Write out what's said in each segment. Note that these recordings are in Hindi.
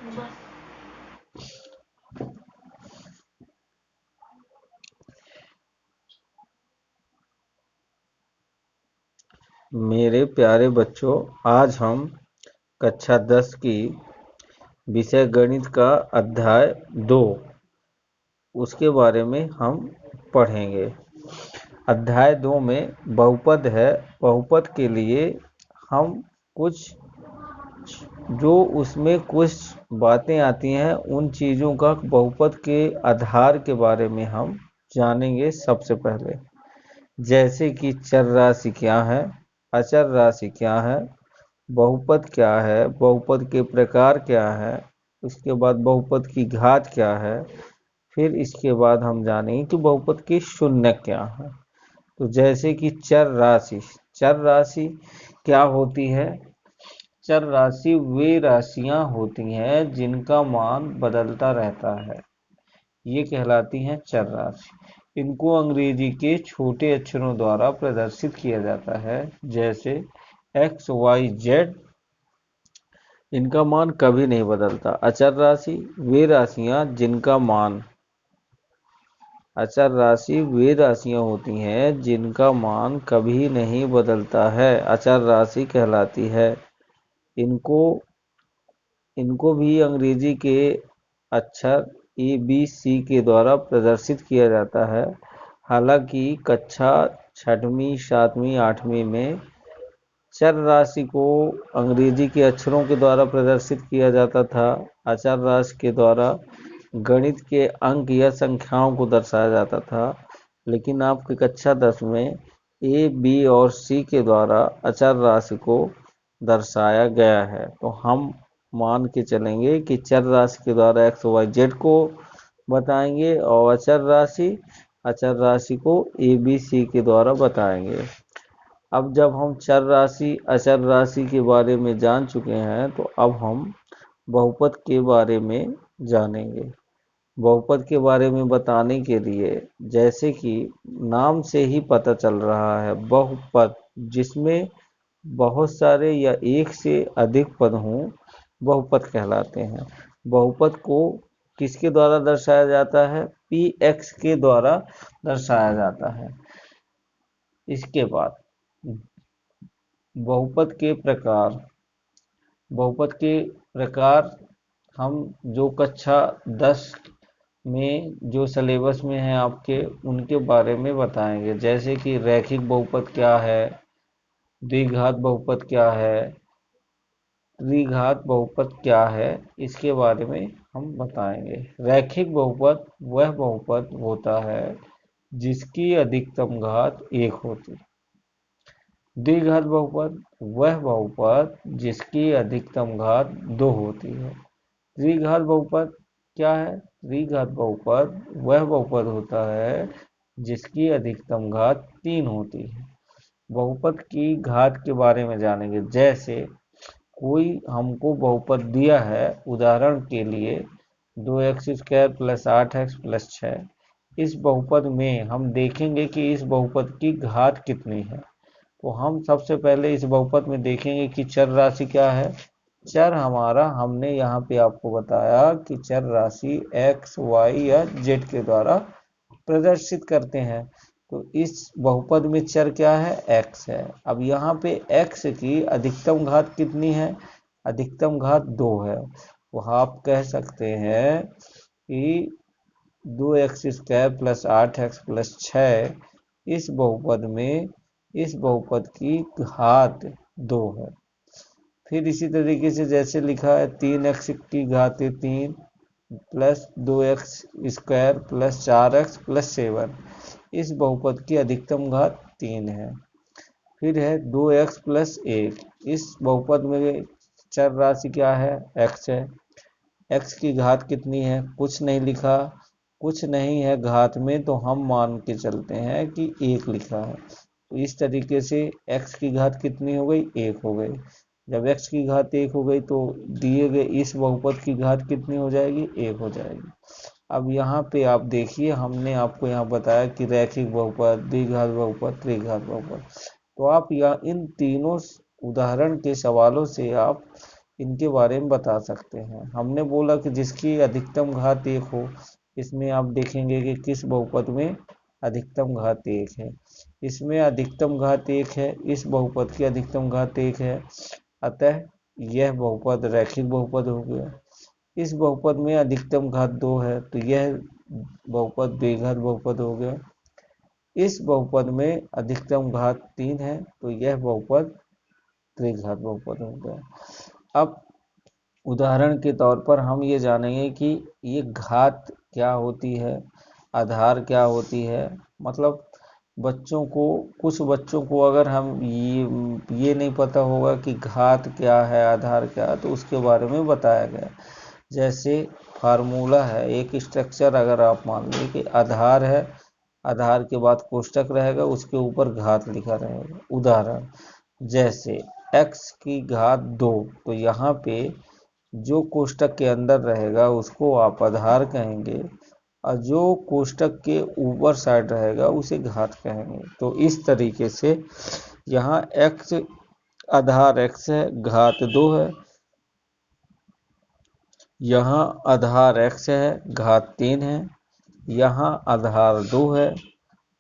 मेरे प्यारे बच्चों, आज हम कक्षा 10 की विषय गणित का अध्याय 2 उसके बारे में हम पढ़ेंगे। अध्याय 2 में बहुपद है। बहुपद के लिए हम कुछ जो उसमें कुछ बातें आती हैं, उन चीज़ों का बहुपद के आधार के बारे में हम जानेंगे। सबसे पहले जैसे कि चर राशि क्या है, अचर राशि क्या है, बहुपद क्या है, बहुपद के प्रकार क्या है, उसके बाद बहुपद की घात क्या है, फिर इसके बाद हम जानेंगे कि बहुपद की शून्य क्या है। तो जैसे कि चर राशि, चर राशि क्या होती है? चर राशि वे राशियां होती हैं जिनका मान बदलता रहता है, ये कहलाती हैं चर राशि। इनको अंग्रेजी के छोटे अक्षरों द्वारा प्रदर्शित किया जाता है, जैसे एक्स वाई जेड। इनका मान कभी नहीं बदलता। अचर राशि वे राशियां जिनका मान अचर राशि वे राशियां होती हैं जिनका मान कभी नहीं बदलता है, अचर राशि कहलाती है। इनको इनको भी अंग्रेजी के अक्षर ABC के द्वारा प्रदर्शित किया जाता है। हालांकि कक्षा 6वीं, 7वीं, 8वीं में चर राशि को अंग्रेजी के अक्षरों के द्वारा प्रदर्शित किया जाता था। अचर राशि के द्वारा गणित के अंक या संख्याओं को दर्शाया जाता था। लेकिन आपकी कक्षा 10 में A, B और C के द्वारा अचर राशि को दर्शाया गया है। तो हम मान के चलेंगे कि चर राशि के द्वारा एक्स वाई जेड को बताएंगे और अचर राशि को ABC के द्वारा बताएंगे। अब जब हम चर राशि, अचर राशि के बारे में जान चुके हैं, तो अब हम बहुपद के बारे में जानेंगे। बहुपद के बारे में बताने के लिए, जैसे कि नाम से ही पता चल रहा है, बहुपद जिसमें बहुत सारे या एक से अधिक पद हों, बहुपद कहलाते हैं। बहुपद को किसके द्वारा दर्शाया जाता है? Px के द्वारा दर्शाया जाता है। इसके बाद बहुपद के प्रकार, बहुपद के प्रकार हम जो कक्षा 10 में जो सिलेबस में है आपके, उनके बारे में बताएंगे। जैसे कि रैखिक बहुपद क्या है, द्विघात बहुपद क्या है, त्रिघात बहुपद क्या है, इसके बारे में हम बताएंगे। रैखिक बहुपद वह बहुपद होता है जिसकी अधिकतम घात 1 होती है। द्विघात बहुपद वह बहुपद जिसकी अधिकतम घात 2 होती है। त्रिघात बहुपद क्या है? त्रिघात बहुपद वह बहुपद होता है जिसकी अधिकतम घात 3 होती है। बहुपद की घात के बारे में जानेंगे। जैसे कोई हमको बहुपद दिया है, उदाहरण के लिए 2x² + 8x + 6। इस बहुपद में हम देखेंगे कि इस बहुपद की घात कितनी है। तो हम सबसे पहले इस बहुपद में देखेंगे कि चर राशि क्या है। चर हमारा, हमने यहाँ पे आपको बताया कि चर राशि x, y या z के द्वारा प्रदर्शित करते हैं। तो इस बहुपद में चर क्या है? x है। अब यहाँ पे x की अधिकतम घात कितनी है? अधिकतम घात 2 है। तो आप कह सकते हैं कि 2x² + 8x + 6 इस बहुपद की घात 2 है। फिर इसी तरीके से जैसे लिखा है 3x की घात 3 + 2x² + 4x + 7, इस बहुपद की अधिकतम घात 3 है। फिर है 2x + 1, इस बहुपद में चर राशि क्या है? x है। x की घात कितनी है? कुछ नहीं लिखा, कुछ नहीं है घात में, तो हम मान के चलते हैं कि 1 लिखा है। तो इस तरीके से x की घात कितनी हो गई? 1 हो गई। जब x की घात 1 हो गई तो दिए गए इस बहुपद की घात कितनी हो जाएगी? 1 हो जाएगी। अब यहाँ पे आप देखिए, हमने आपको यहाँ बताया कि रैखिक बहुपद, द्विघात बहुपद, त्रिघात बहुपद। तो आप या इन तीनों उदाहरण के सवालों से आप इनके बारे में बता सकते हैं। हमने बोला कि जिसकी अधिकतम घात 1 हो, इसमें आप देखेंगे कि किस बहुपद में अधिकतम घात 1 है। इसमें अधिकतम घात 1 है, इस बहुपद की अधिकतम घात 1 है, अतः यह बहुपद रैखिक बहुपद हो गया। इस बहुपद में अधिकतम घात 2 है, तो यह बहुपद द्विघात बहुपद हो गया। इस बहुपद में अधिकतम घात 3 है, तो यह बहुपद त्रिघात बहुपद हो गया। अब उदाहरण के तौर पर हम ये जानेंगे कि ये घात क्या होती है, आधार क्या होती है। मतलब कुछ बच्चों को अगर हम ये नहीं पता होगा कि घात क्या है, आधार क्या है, तो उसके बारे में बताया गया। जैसे फार्मूला है, एक स्ट्रक्चर अगर आप मान लें कि आधार है, आधार के बाद कोष्टक रहेगा, उसके ऊपर घात लिखा रहेगा। उदाहरण जैसे x की घात 2, तो यहाँ पे जो कोष्टक के अंदर रहेगा उसको आप आधार कहेंगे, और जो कोष्टक के ऊपर साइड रहेगा उसे घात कहेंगे। तो इस तरीके से यहाँ x आधार x है, घात 2 है, यहाँ आधार x है, घात 3 है, यहाँ आधार 2 है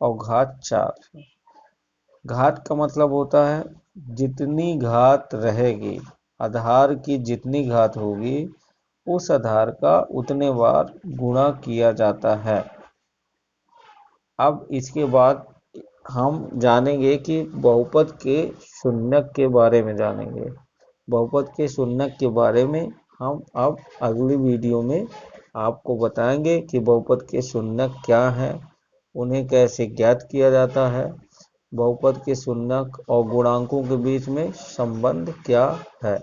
और घात 4 है। घात का मतलब होता है जितनी घात रहेगी, आधार की जितनी घात होगी उस आधार का उतने बार गुणा किया जाता है। अब इसके बाद हम जानेंगे कि बहुपद के शून्यक के बारे में जानेंगे। बहुपद के शून्यक के बारे में हम अब अगली वीडियो में आपको बताएंगे कि बहुपद के शून्यक क्या हैं, उन्हें कैसे ज्ञात किया जाता है, बहुपद के शून्यक और गुणांकों के बीच में संबंध क्या है।